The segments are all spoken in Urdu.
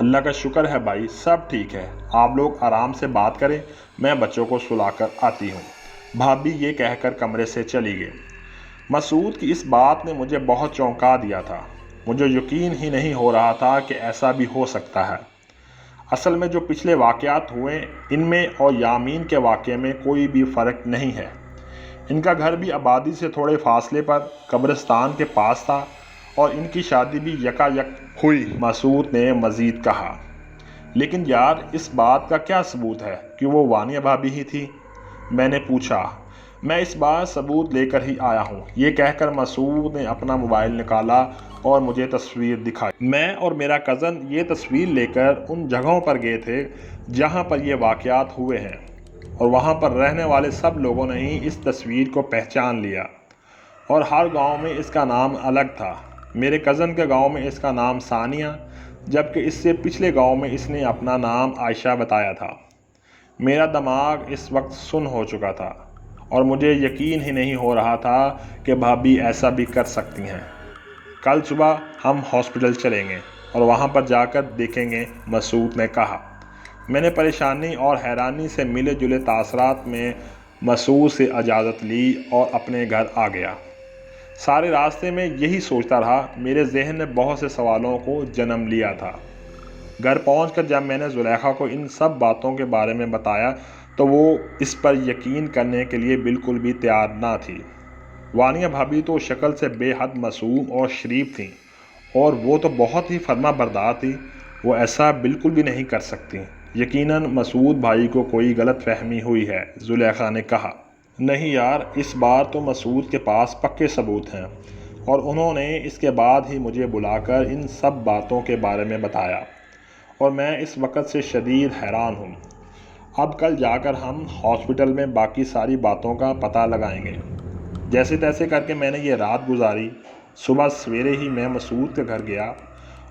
اللہ کا شکر ہے بھائی، سب ٹھیک ہے، آپ لوگ آرام سے بات کریں، میں بچوں کو سلا کر آتی ہوں۔ بھابھی یہ کہہ کر کمرے سے چلی گئی۔ مسعود کی اس بات نے مجھے بہت چونکا دیا تھا۔ مجھے یقین ہی نہیں ہو رہا تھا کہ ایسا بھی ہو سکتا ہے۔ اصل میں جو پچھلے واقعات ہوئے، ان میں اور یامین کے واقعے میں کوئی بھی فرق نہیں ہے۔ ان کا گھر بھی آبادی سے تھوڑے فاصلے پر قبرستان کے پاس تھا اور ان کی شادی بھی یکا یک ہوئی، مسعود نے مزید کہا۔ لیکن یار، اس بات کا کیا ثبوت ہے کہ وہ وانیہ بھابھی ہی تھی؟ میں نے پوچھا۔ میں اس بار ثبوت لے کر ہی آیا ہوں، یہ کہہ کر مسعود نے اپنا موبائل نکالا اور مجھے تصویر دکھائی۔ میں اور میرا کزن یہ تصویر لے کر ان جگہوں پر گئے تھے جہاں پر یہ واقعات ہوئے ہیں، اور وہاں پر رہنے والے سب لوگوں نے ہی اس تصویر کو پہچان لیا، اور ہر گاؤں میں اس کا نام الگ تھا۔ میرے کزن کے گاؤں میں اس کا نام ثانیہ، جبکہ اس سے پچھلے گاؤں میں اس نے اپنا نام عائشہ بتایا تھا۔ میرا دماغ اس وقت سن ہو چکا تھا اور مجھے یقین ہی نہیں ہو رہا تھا کہ بھابھی ایسا بھی کر سکتی ہیں۔ کل صبح ہم ہاسپٹل چلیں گے اور وہاں پر جا کر دیکھیں گے، مسعود نے کہا۔ میں نے پریشانی اور حیرانی سے ملے جلے تاثرات میں مسعود سے اجازت لی اور اپنے گھر آ گیا۔ سارے راستے میں یہی سوچتا رہا، میرے ذہن نے بہت سے سوالوں کو جنم لیا تھا۔ گھر پہنچ کر جب میں نے زلیخا کو ان سب باتوں کے بارے میں بتایا تو وہ اس پر یقین کرنے کے لیے بالکل بھی تیار نہ تھی۔ وانیہ بھابھی تو شکل سے بے حد معصوم اور شریف تھیں، اور وہ تو بہت ہی فرما بردار تھی، وہ ایسا بالکل بھی نہیں کر سکتی۔ یقیناً مسعود بھائی کو کوئی غلط فہمی ہوئی ہے، زلیخا نے کہا۔ نہیں یار، اس بار تو مسعود کے پاس پکے ثبوت ہیں، اور انہوں نے اس کے بعد ہی مجھے بلا کر ان سب باتوں کے بارے میں بتایا، اور میں اس وقت سے شدید حیران ہوں۔ اب کل جا کر ہم ہاسپٹل میں باقی ساری باتوں کا پتہ لگائیں گے۔ جیسے تیسے کر کے میں نے یہ رات گزاری۔ صبح سویرے ہی میں مسعود کے گھر گیا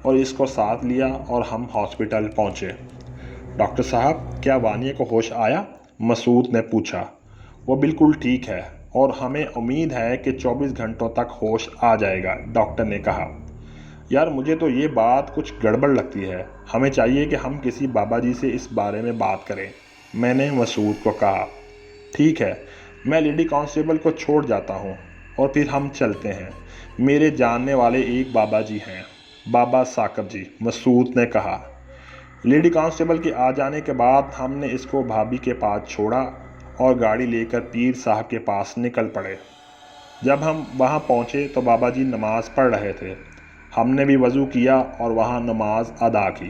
اور اس کو ساتھ لیا اور ہم ہاسپٹل پہنچے۔ ڈاکٹر صاحب، کیا وانیہ کو ہوش آیا؟ مسعود نے پوچھا۔ وہ بالکل ٹھیک ہے اور ہمیں امید ہے کہ 24 گھنٹوں تک ہوش آ جائے گا، ڈاکٹر نے کہا۔ یار، مجھے تو یہ بات کچھ گڑبڑ لگتی ہے، ہمیں چاہیے کہ ہم کسی بابا جی سے اس بارے میں بات کریں، میں نے مسعود کو کہا۔ ٹھیک ہے، میں لیڈی کانسٹیبل کو چھوڑ جاتا ہوں اور پھر ہم چلتے ہیں۔ میرے جاننے والے ایک بابا جی ہیں، بابا ثاقب جی، مسعود نے کہا۔ لیڈی کانسٹیبل کے آ جانے کے بعد ہم نے اس کو بھابھی کے پاس چھوڑا اور گاڑی لے کر پیر صاحب کے پاس نکل پڑے۔ جب ہم وہاں پہنچے تو بابا جی نماز پڑھ رہے تھے۔ ہم نے بھی وضو کیا اور وہاں نماز ادا کی۔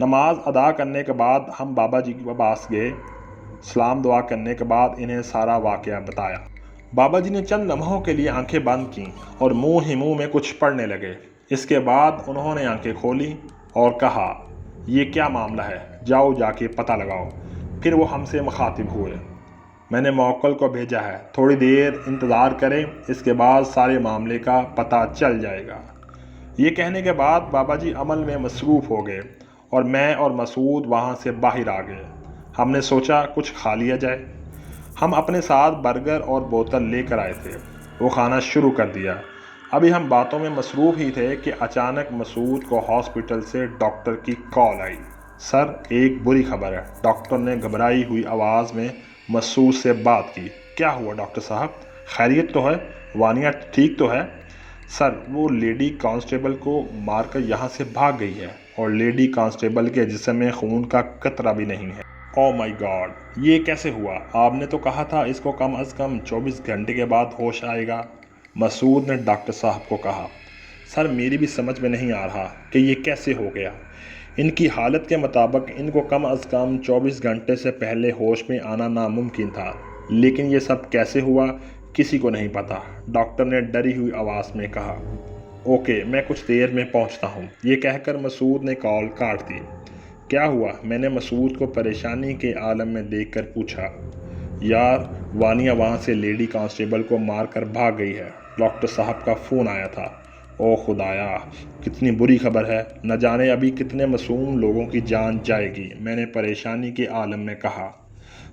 نماز ادا کرنے کے بعد ہم بابا جی کے پاس گئے۔ سلام دعا کرنے کے بعد انہیں سارا واقعہ بتایا۔ بابا جی نے چند لمحوں کے لیے آنکھیں بند کیں اور منہ ہی منہ میں کچھ پڑھنے لگے۔ اس کے بعد انہوں نے آنکھیں کھولی اور کہا، یہ کیا معاملہ ہے، جاؤ جا کے پتہ لگاؤ۔ پھر وہ ہم سے مخاطب ہوئے۔ میں نے موکل کو بھیجا ہے، تھوڑی دیر انتظار کریں، اس کے بعد سارے معاملے کا پتہ چل جائے گا۔ یہ کہنے کے بعد بابا جی عمل میں مصروف ہو گئے اور میں اور مسعود وہاں سے باہر آ گئے۔ ہم نے سوچا کچھ کھا لیا جائے۔ ہم اپنے ساتھ برگر اور بوتل لے کر آئے تھے، وہ کھانا شروع کر دیا۔ ابھی ہم باتوں میں مصروف ہی تھے کہ اچانک مسعود کو ہاسپٹل سے ڈاکٹر کی کال آئی۔ سر، ایک بری خبر ہے، ڈاکٹر نے گھبرائی ہوئی آواز میں مسعود سے بات کی۔ کیا ہوا ڈاکٹر صاحب، خیریت تو ہے؟ وانیہ ٹھیک تو ہے؟ سر، وہ لیڈی کانسٹیبل کو مار کر یہاں سے بھاگ گئی ہے اور لیڈی کانسٹیبل کے جسم میں خون کا قطرہ بھی نہیں ہے۔ او مائی گاڈ، یہ کیسے ہوا؟ آپ نے تو کہا تھا اس کو کم از کم 24 گھنٹے کے بعد ہوش آئے گا، مسعود نے ڈاکٹر صاحب کو کہا۔ سر، میری بھی سمجھ میں نہیں آ رہا کہ یہ کیسے ہو گیا۔ ان کی حالت کے مطابق ان کو کم از کم 24 گھنٹے سے پہلے ہوش میں آنا ناممکن تھا، لیکن یہ سب کیسے ہوا کسی کو نہیں پتا، ڈاکٹر نے ڈری ہوئی آواز میں کہا۔ اوکے، میں کچھ دیر میں پہنچتا ہوں، یہ کہہ کر مسعود نے کال کاٹ دی۔ کیا ہوا؟ میں نے مسعود کو پریشانی کے عالم میں دیکھ کر پوچھا۔ یار، وانیہ وہاں سے لیڈی کانسٹیبل کو مار کر بھاگ گئی ہے، ڈاکٹر صاحب کا فون آیا تھا۔ او خدایا، کتنی بری خبر ہے، نہ جانے ابھی کتنے معصوم لوگوں کی جان جائے گی، میں نے پریشانی کے عالم میں کہا۔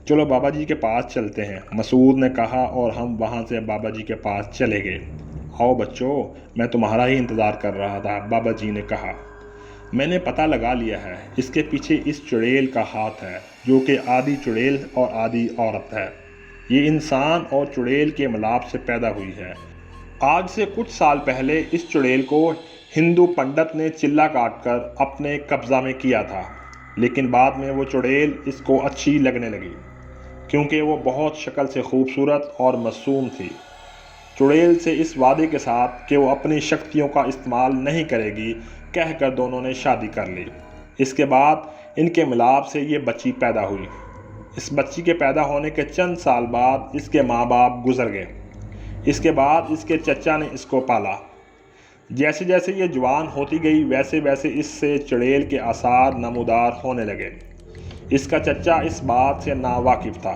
چلو بابا جی کے پاس چلتے ہیں، مسعود نے کہا، اور ہم وہاں سے بابا جی کے پاس چلے گئے۔ آؤ بچوں، میں تمہارا ہی انتظار کر رہا تھا، بابا جی نے کہا۔ میں نے پتہ لگا لیا ہے، اس کے پیچھے اس چڑیل کا ہاتھ ہے جو کہ آدھی چڑیل اور آدھی عورت ہے۔ یہ انسان اور چڑیل کے ملاپ سے پیدا ہوئی ہے۔ آج سے کچھ سال پہلے اس چڑیل کو ہندو پنڈت نے چلہ کاٹ کر اپنے قبضہ میں کیا تھا، لیکن بعد میں وہ چڑیل اس کو اچھی لگنے لگی کیونکہ وہ بہت شکل سے خوبصورت اور معصوم تھی۔ چڑیل سے اس وعدے کے ساتھ کہ وہ اپنی شکتیوں کا استعمال نہیں کرے گی کہہ کر دونوں نے شادی کر لی۔ اس کے بعد ان کے ملاپ سے یہ بچی پیدا ہوئی۔ اس بچی کے پیدا ہونے کے چند سال بعد اس کے ماں باپ گزر گئے۔ اس کے بعد اس کے چچا نے اس کو پالا۔ جیسے جیسے یہ جوان ہوتی گئی ویسے ویسے اس سے چڑیل کے آثار نمودار ہونے لگے۔ اس کا چچا اس بات سے ناواقف تھا۔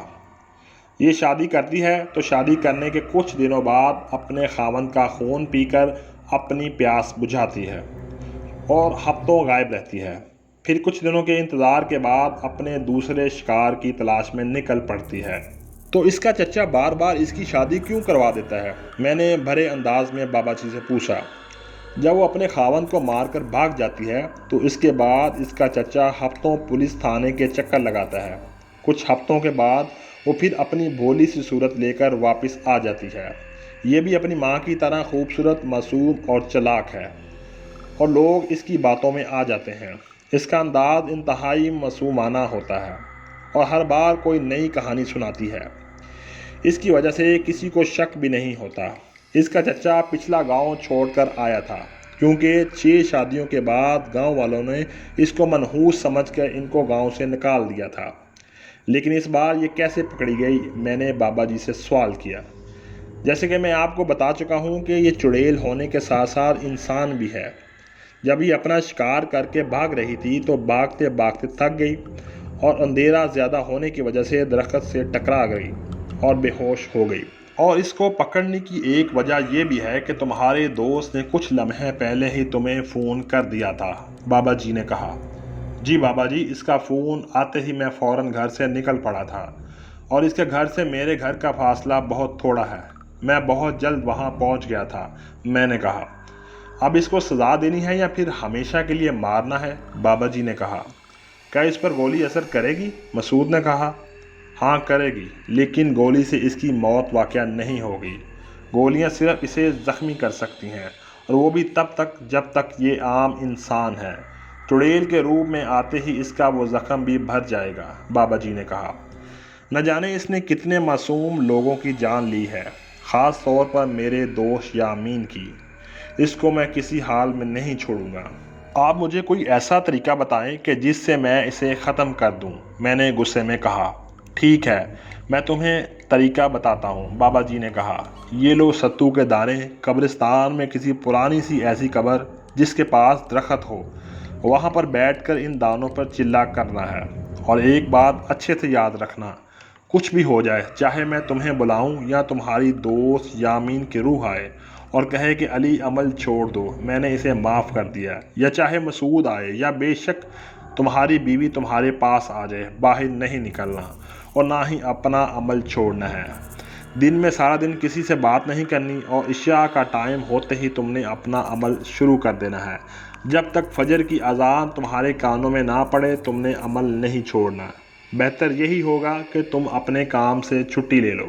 یہ شادی کرتی ہے تو شادی کرنے کے کچھ دنوں بعد اپنے خاوند کا خون پی کر اپنی پیاس بجھاتی ہے اور ہفتوں غائب رہتی ہے۔ پھر کچھ دنوں کے انتظار کے بعد اپنے دوسرے شکار کی تلاش میں نکل پڑتی ہے۔ تو اس کا چچا بار بار اس کی شادی کیوں کروا دیتا ہے؟ میں نے بھرے انداز میں بابا جی سے پوچھا۔ جب وہ اپنے خاوند کو مار کر بھاگ جاتی ہے تو اس کے بعد اس کا چچا ہفتوں پولیس تھانے کے چکر لگاتا ہے۔ کچھ ہفتوں کے بعد وہ پھر اپنی بھولی سی صورت لے کر واپس آ جاتی ہے۔ یہ بھی اپنی ماں کی طرح خوبصورت، معصوم اور چلاک ہے اور لوگ اس کی باتوں میں آ جاتے ہیں۔ اس کا انداز انتہائی معصومانہ ہوتا ہے اور ہر بار کوئی نئی کہانی سناتی ہے۔ اس کی وجہ سے کسی کو شک بھی نہیں ہوتا۔ اس کا چچا پچھلا گاؤں چھوڑ کر آیا تھا کیونکہ 6 شادیوں کے بعد گاؤں والوں نے اس کو منحوس سمجھ کر ان کو گاؤں سے نکال دیا تھا۔ لیکن اس بار یہ کیسے پکڑی گئی؟ میں نے بابا جی سے سوال کیا۔ جیسے کہ میں آپ کو بتا چکا ہوں کہ یہ چڑیل ہونے کے ساتھ ساتھ انسان بھی ہے۔ جب یہ اپنا شکار کر کے بھاگ رہی تھی تو بھاگتے بھاگتے تھک گئی اور اندھیرا زیادہ ہونے کی وجہ سے درخت سے ٹکرا گئی اور بے ہوش ہو گئی۔ اور اس کو پکڑنے کی ایک وجہ یہ بھی ہے کہ تمہارے دوست نے کچھ لمحے پہلے ہی تمہیں فون کر دیا تھا، بابا جی نے کہا۔ جی بابا جی، اس کا فون آتے ہی میں فوراً گھر سے نکل پڑا تھا اور اس کے گھر سے میرے گھر کا فاصلہ بہت تھوڑا ہے۔ میں بہت جلد وہاں پہنچ گیا تھا۔ میں نے کہا، اب اس کو سزا دینی ہے یا پھر ہمیشہ کے لیے مارنا ہے؟ بابا جی نے کہا۔ کیا اس پر گولی اثر کرے گی؟ مسعود نے کہا۔ ہاں کرے گی، لیکن گولی سے اس کی موت واقع نہیں ہوگی۔ گولیاں صرف اسے زخمی کر سکتی ہیں اور وہ بھی تب تک جب تک یہ عام انسان ہے۔ چڑیل کے روپ میں آتے ہی اس کا وہ زخم بھی بھر جائے گا، بابا جی نے کہا۔ نہ جانے اس نے کتنے معصوم لوگوں کی جان لی ہے، خاص طور پر میرے دوست یامین کی۔ اس کو میں کسی حال میں نہیں چھوڑوں گا۔ آپ مجھے کوئی ایسا طریقہ بتائیں کہ جس سے میں اسے ختم کر دوں، میں نے غصے میں کہا۔ ٹھیک ہے، میں تمہیں طریقہ بتاتا ہوں، بابا جی نے کہا۔ یہ لو ستو کے دانے، قبرستان میں کسی پرانی سی ایسی قبر جس کے پاس درخت ہو، وہاں پر بیٹھ کر ان دانوں پر چلہ کرنا ہے اور ایک بات اچھے سے یاد رکھنا، کچھ بھی ہو جائے، چاہے میں تمہیں بلاؤں یا تمہاری دوست یامین کی روح آئے اور کہے کہ علی عمل چھوڑ دو، میں نے اسے معاف کر دیا، یا چاہے مسعود آئے یا بے شک تمہاری بیوی تمہارے پاس آ جائے، باہر نہیں نکلنا اور نہ ہی اپنا عمل چھوڑنا ہے۔ دن میں سارا دن کسی سے بات نہیں کرنی اور عشاء کا ٹائم ہوتے ہی تم نے اپنا عمل شروع کر دینا ہے۔ جب تک فجر کی اذان تمہارے کانوں میں نہ پڑے تم نے عمل نہیں چھوڑنا۔ بہتر یہی ہوگا کہ تم اپنے کام سے چھٹی لے لو۔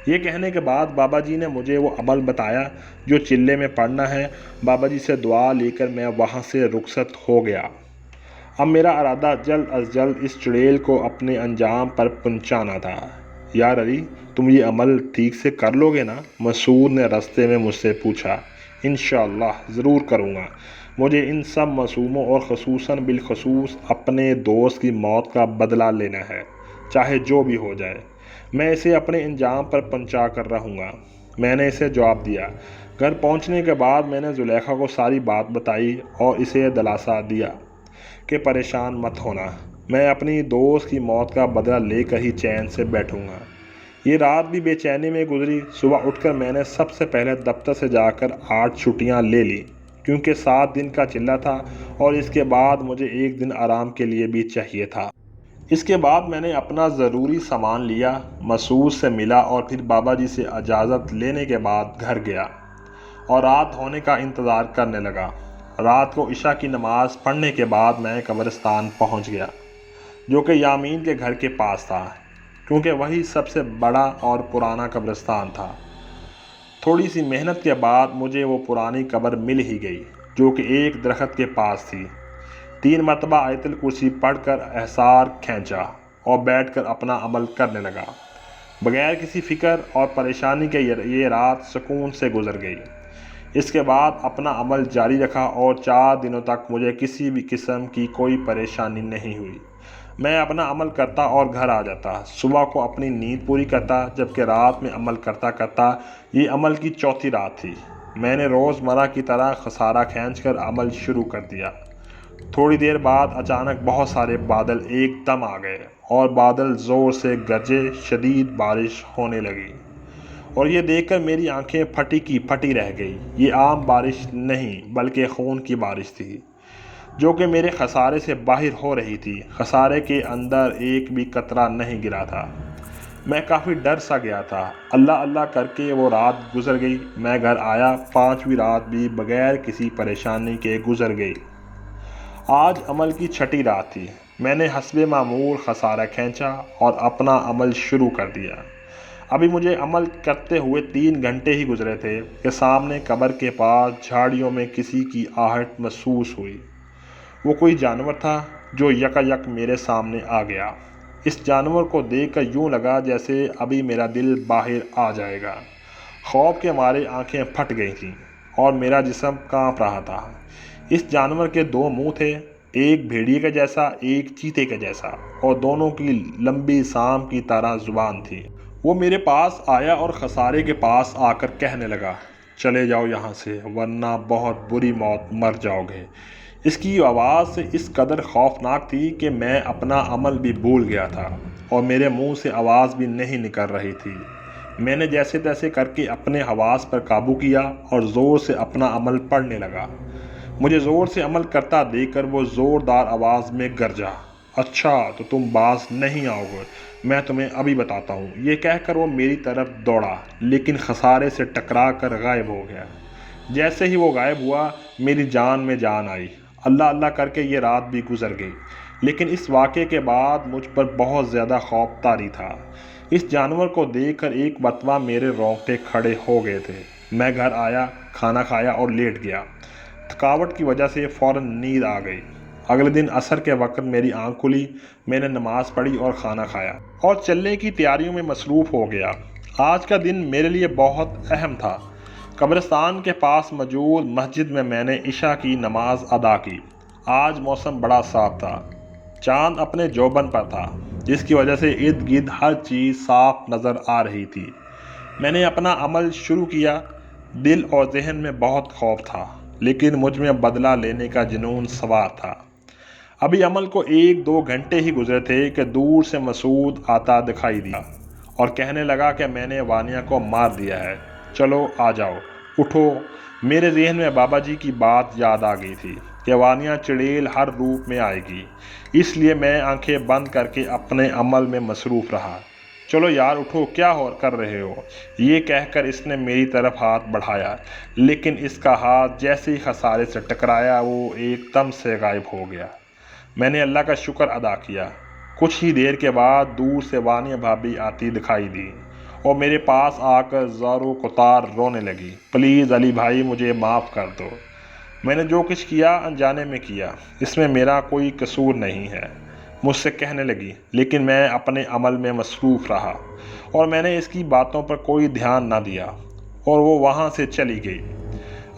یہ کہنے کے بعد بابا جی نے مجھے وہ عمل بتایا جو چلے میں پڑھنا ہے۔ بابا جی سے دعا لے کر میں وہاں سے رخصت ہو گیا۔ اب میرا ارادہ جلد از جلد اس چڑیل کو اپنے انجام پر پہنچانا تھا۔ یار علی، تم یہ عمل ٹھیک سے کر لو گے نا؟ مسعود نے راستے میں مجھ سے پوچھا۔ انشاءاللہ ضرور کروں گا۔ مجھے ان سب معصوموں اور خصوصاً بالخصوص اپنے دوست کی موت کا بدلہ لینا ہے، چاہے جو بھی ہو جائے۔ میں اسے اپنے انجام پر پہنچا کر رہوں گا، میں نے اسے جواب دیا۔ گھر پہنچنے کے بعد میں نے زلیخا کو ساری بات بتائی اور اسے دلاسا دیا کہ پریشان مت ہونا، میں اپنی دوست کی موت کا بدلہ لے کر ہی چین سے بیٹھوں گا۔ یہ رات بھی بے چینی میں گزری۔ صبح اٹھ کر میں نے سب سے پہلے دفتر سے جا کر 8 چھٹیاں لے لی کیونکہ 7 دن کا چلہ تھا اور اس کے بعد مجھے 1 دن آرام کے لیے بھی چاہیے تھا۔ اس کے بعد میں نے اپنا ضروری سامان لیا، مسعود سے ملا اور پھر بابا جی سے اجازت لینے کے بعد گھر گیا اور رات ہونے کا انتظار کرنے لگا۔ رات کو عشاء کی نماز پڑھنے کے بعد میں قبرستان پہنچ گیا، جو کہ یامین کے گھر کے پاس تھا، کیونکہ وہی سب سے بڑا اور پرانا قبرستان تھا۔ تھوڑی سی محنت کے بعد مجھے وہ پرانی قبر مل ہی گئی، جو کہ ایک درخت کے پاس تھی۔ 3 مرتبہ آیت الکرسی پڑھ کر احسار کھینچا اور بیٹھ کر اپنا عمل کرنے لگا۔ بغیر کسی فکر اور پریشانی کے یہ رات سکون سے گزر گئی۔ اس کے بعد اپنا عمل جاری رکھا اور 4 دنوں تک مجھے کسی بھی قسم کی کوئی پریشانی نہیں ہوئی۔ میں اپنا عمل کرتا اور گھر آ جاتا، صبح کو اپنی نیند پوری کرتا، جبکہ رات میں عمل کرتا کرتا یہ عمل کی 4تھی رات تھی۔ میں نے روزمرہ کی طرح خسارہ کھینچ کر عمل شروع کر دیا۔ تھوڑی دیر بعد اچانک بہت سارے بادل ایک دم آ گئے اور بادل زور سے گرجے، شدید بارش ہونے لگی، اور یہ دیکھ کر میری آنکھیں پھٹی کی پھٹی رہ گئی۔ یہ عام بارش نہیں بلکہ خون کی بارش تھی، جو کہ میرے خسارے سے باہر ہو رہی تھی۔ خسارے کے اندر ایک بھی قطرہ نہیں گرا تھا۔ میں کافی ڈر سا گیا تھا۔ اللہ اللہ کر کے وہ رات گزر گئی۔ میں گھر آیا، 5ویں رات بھی بغیر کسی پریشانی کے گزر گئی۔ آج عمل کی 6ٹھی رات تھی۔ میں نے حسب معمول خسارہ کھینچا اور اپنا عمل شروع کر دیا۔ ابھی مجھے عمل کرتے ہوئے 3 گھنٹے ہی گزرے تھے کہ سامنے قبر کے پاس جھاڑیوں میں کسی کی آہٹ محسوس ہوئی۔ وہ کوئی جانور تھا جو یکایک میرے سامنے آ گیا۔ اس جانور کو دیکھ کر یوں لگا جیسے ابھی میرا دل باہر آ جائے گا۔ خوف کے مارے آنکھیں پھٹ گئی تھیں اور میرا جسم کانپ رہا تھا۔ اس جانور کے 2 منہ تھے، ایک بھیڑیے کا جیسا، ایک چیتے کا جیسا، اور دونوں کی لمبی سام کی طرح زبان تھی۔ وہ میرے پاس آیا اور خسارے کے پاس آ کر کہنے لگا، چلے جاؤ یہاں سے، ورنہ بہت بری موت مر جاؤ گے۔ اس کی آواز سے اس قدر خوفناک تھی کہ میں اپنا عمل بھی بھول گیا تھا اور میرے منہ سے آواز بھی نہیں نکل رہی تھی۔ میں نے جیسے تیسے کر کے اپنے حواس پر قابو کیا اور زور سے اپنا عمل پڑھنے لگا۔ مجھے زور سے عمل کرتا دیکھ کر وہ زوردار آواز میں گرجا، اچھا تو تم باز نہیں آؤ گے، میں تمہیں ابھی بتاتا ہوں۔ یہ کہہ کر وہ میری طرف دوڑا، لیکن خسارے سے ٹکرا کر غائب ہو گیا۔ جیسے ہی وہ غائب ہوا، میری جان میں جان آئی۔ اللہ اللہ کر کے یہ رات بھی گزر گئی، لیکن اس واقعے کے بعد مجھ پر بہت زیادہ خوف طاری تھا۔ اس جانور کو دیکھ کر ایک مرتبہ میرے رونگٹے کھڑے ہو گئے تھے۔ میں گھر آیا، کھانا کھایا اور لیٹ گیا۔ تھکاوٹ کی وجہ سے فوراً نیند آ گئی۔ اگلے دن عصر کے وقت میری آنکھ کھلی، میں نے نماز پڑھی اور کھانا کھایا اور چلنے کی تیاریوں میں مصروف ہو گیا۔ آج کا دن میرے لیے بہت اہم تھا۔ قبرستان کے پاس موجود مسجد میں نے عشاء کی نماز ادا کی۔ آج موسم بڑا صاف تھا، چاند اپنے جوبن پر تھا، جس کی وجہ سے ارد گرد ہر چیز صاف نظر آ رہی تھی۔ میں نے اپنا عمل شروع کیا۔ دل اور ذہن میں بہت خوف تھا، لیکن مجھ میں بدلہ لینے کا جنون سوار تھا۔ ابھی عمل کو 1-2 گھنٹے ہی گزرے تھے کہ دور سے مسعود آتا دکھائی دیا اور کہنے لگا کہ میں نے وانیہ کو مار دیا ہے، چلو آ جاؤ، اٹھو۔ میرے ذہن میں بابا جی کی بات یاد آ گئی تھی کہ وانیہ چڑیل ہر روپ میں آئے گی، اس لیے میں آنکھیں بند کر کے اپنے عمل میں مصروف رہا۔ چلو یار اٹھو، کیا کر رہے ہو؟ یہ کہہ کر اس نے میری طرف ہاتھ بڑھایا، لیکن اس کا ہاتھ جیسے ہی خسارے سے ٹکرایا وہ ایک دم سے غائب ہو گیا۔ میں نے اللہ کا شکر ادا کیا۔ کچھ ہی دیر کے بعد دور سے وانیہ بھابھی آتی دکھائی دی اور میرے پاس آ کر زارو قطار رونے لگی، پلیز علی بھائی مجھے معاف کر دو، میں نے جو کچھ کیا انجانے میں کیا، اس میں میرا کوئی قصور نہیں ہے، مجھ سے کہنے لگی۔ لیکن میں اپنے عمل میں مصروف رہا اور میں نے اس کی باتوں پر کوئی دھیان نہ دیا اور وہ وہاں سے چلی گئی۔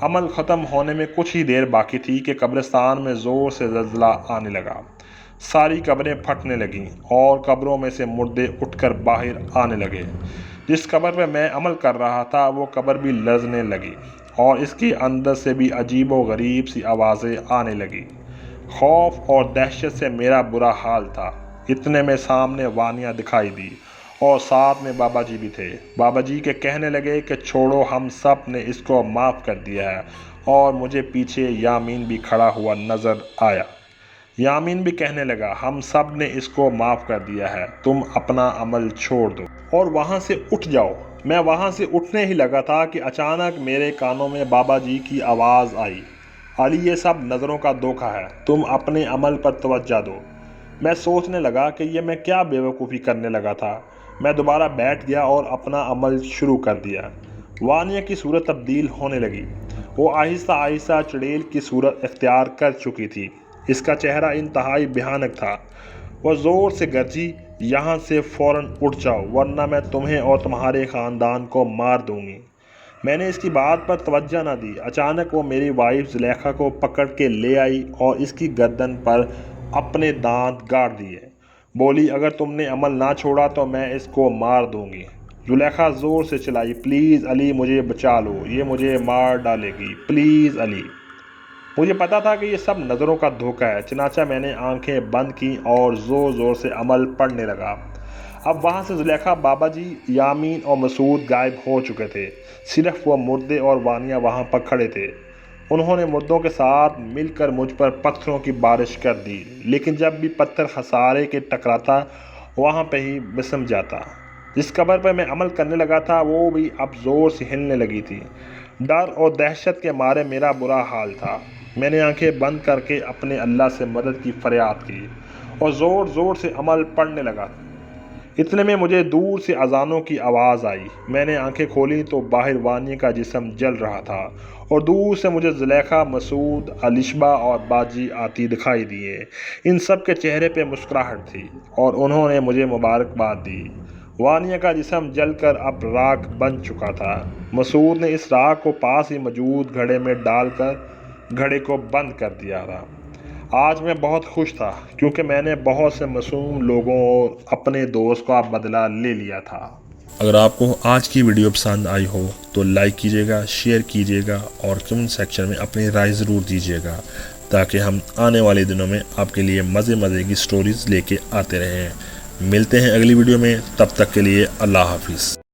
عمل ختم ہونے میں کچھ ہی دیر باقی تھی کہ قبرستان میں زور سے زلزلہ آنے لگا۔ ساری قبریں پھٹنے لگیں اور قبروں میں سے مردے اٹھ کر باہر آنے لگے۔ جس قبر پہ میں عمل کر رہا تھا وہ قبر بھی لرزنے لگی اور اس کے اندر سے بھی عجیب و غریب سی آوازیں آنے لگی۔ خوف اور دہشت سے میرا برا حال تھا۔ اتنے میں سامنے وانیہ دکھائی دی اور ساتھ میں بابا جی بھی تھے۔ بابا جی کے کہنے لگے کہ چھوڑو، ہم سب نے اس کو معاف کر دیا ہے، اور مجھے پیچھے یامین بھی کھڑا ہوا نظر آیا۔ یامین بھی کہنے لگا، ہم سب نے اس کو معاف کر دیا ہے، تم اپنا عمل چھوڑ دو اور وہاں سے اٹھ جاؤ۔ میں وہاں سے اٹھنے ہی لگا تھا کہ اچانک میرے کانوں میں بابا جی کی آواز آئی، علی یہ سب نظروں کا دھوکہ ہے، تم اپنے عمل پر توجہ دو۔ میں سوچنے لگا کہ یہ میں کیا بیوقوفی کرنے لگا تھا۔ میں دوبارہ بیٹھ گیا اور اپنا عمل شروع کر دیا۔ وانیہ کی صورت تبدیل ہونے لگی۔ وہ آہستہ آہستہ چڑیل کی صورت اختیار کر چکی تھی۔ اس کا چہرہ انتہائی بھیانک تھا۔ وہ زور سے گرجی، یہاں سے فوراً اٹھ جاؤ ورنہ میں تمہیں اور تمہارے خاندان کو مار دوں گی۔ میں نے اس کی بات پر توجہ نہ دی۔ اچانک وہ میری وائف زلیخا کو پکڑ کے لے آئی اور اس کی گردن پر اپنے دانت گاڑ دیے۔ بولی اگر تم نے عمل نہ چھوڑا تو میں اس کو مار دوں گی۔ زلیخا زور سے چلائی، پلیز علی مجھے بچا لو، یہ مجھے مار ڈالے گی، پلیز علی۔ مجھے پتا تھا کہ یہ سب نظروں کا دھوکہ ہے، چنانچہ میں نے آنکھیں بند کی اور زور زور سے عمل پڑھنے لگا۔ اب وہاں سے زلیخا، بابا جی، یامین اور مسعود غائب ہو چکے تھے۔ صرف وہ مردے اور وانیہ وہاں پر کھڑے تھے۔ انہوں نے مردوں کے ساتھ مل کر مجھ پر پتھروں کی بارش کر دی، لیکن جب بھی پتھر خسارے کے ٹکراتا وہاں پہ ہی بسم جاتا۔ جس قبر پر میں عمل کرنے لگا تھا وہ بھی اب زور سے ہلنے لگی تھی۔ ڈر اور دہشت کے مارے میرا برا حال تھا۔ میں نے آنکھیں بند کر کے اپنے اللہ سے مدد کی فریاد کی اور زور زور سے عمل پڑھنے لگا۔ اتنے میں مجھے دور سے اذانوں کی آواز آئی۔ میں نے آنکھیں کھولیں تو باہر وانیہ کا جسم جل رہا تھا اور دور سے مجھے زلیخا، مسعود، الشبہ اور باجی آتی دکھائی دیے۔ ان سب کے چہرے پہ مسکراہٹ تھی اور انہوں نے مجھے مبارکباد دی۔ وانیہ کا جسم جل کر اب راکھ بن چکا تھا۔ مسعود نے اس راکھ کو پاس ہی موجود گھڑے میں ڈال کر گھڑے کو بند کر دیا تھا۔ آج میں بہت خوش تھا کیونکہ میں نے بہت سے معصوم لوگوں اور اپنے دوست کا بدلہ لے لیا تھا۔ اگر آپ کو آج کی ویڈیو پسند آئی ہو تو لائک کیجیے گا، شیئر کیجیے گا اور کمنٹ سیکشن میں اپنی رائے ضرور دیجیے گا تاکہ ہم آنے والے دنوں میں آپ کے لیے مزے کی سٹوریز لے کے آتے رہیں۔ ملتے ہیں اگلی ویڈیو میں، تب تک کے لیے اللہ حافظ۔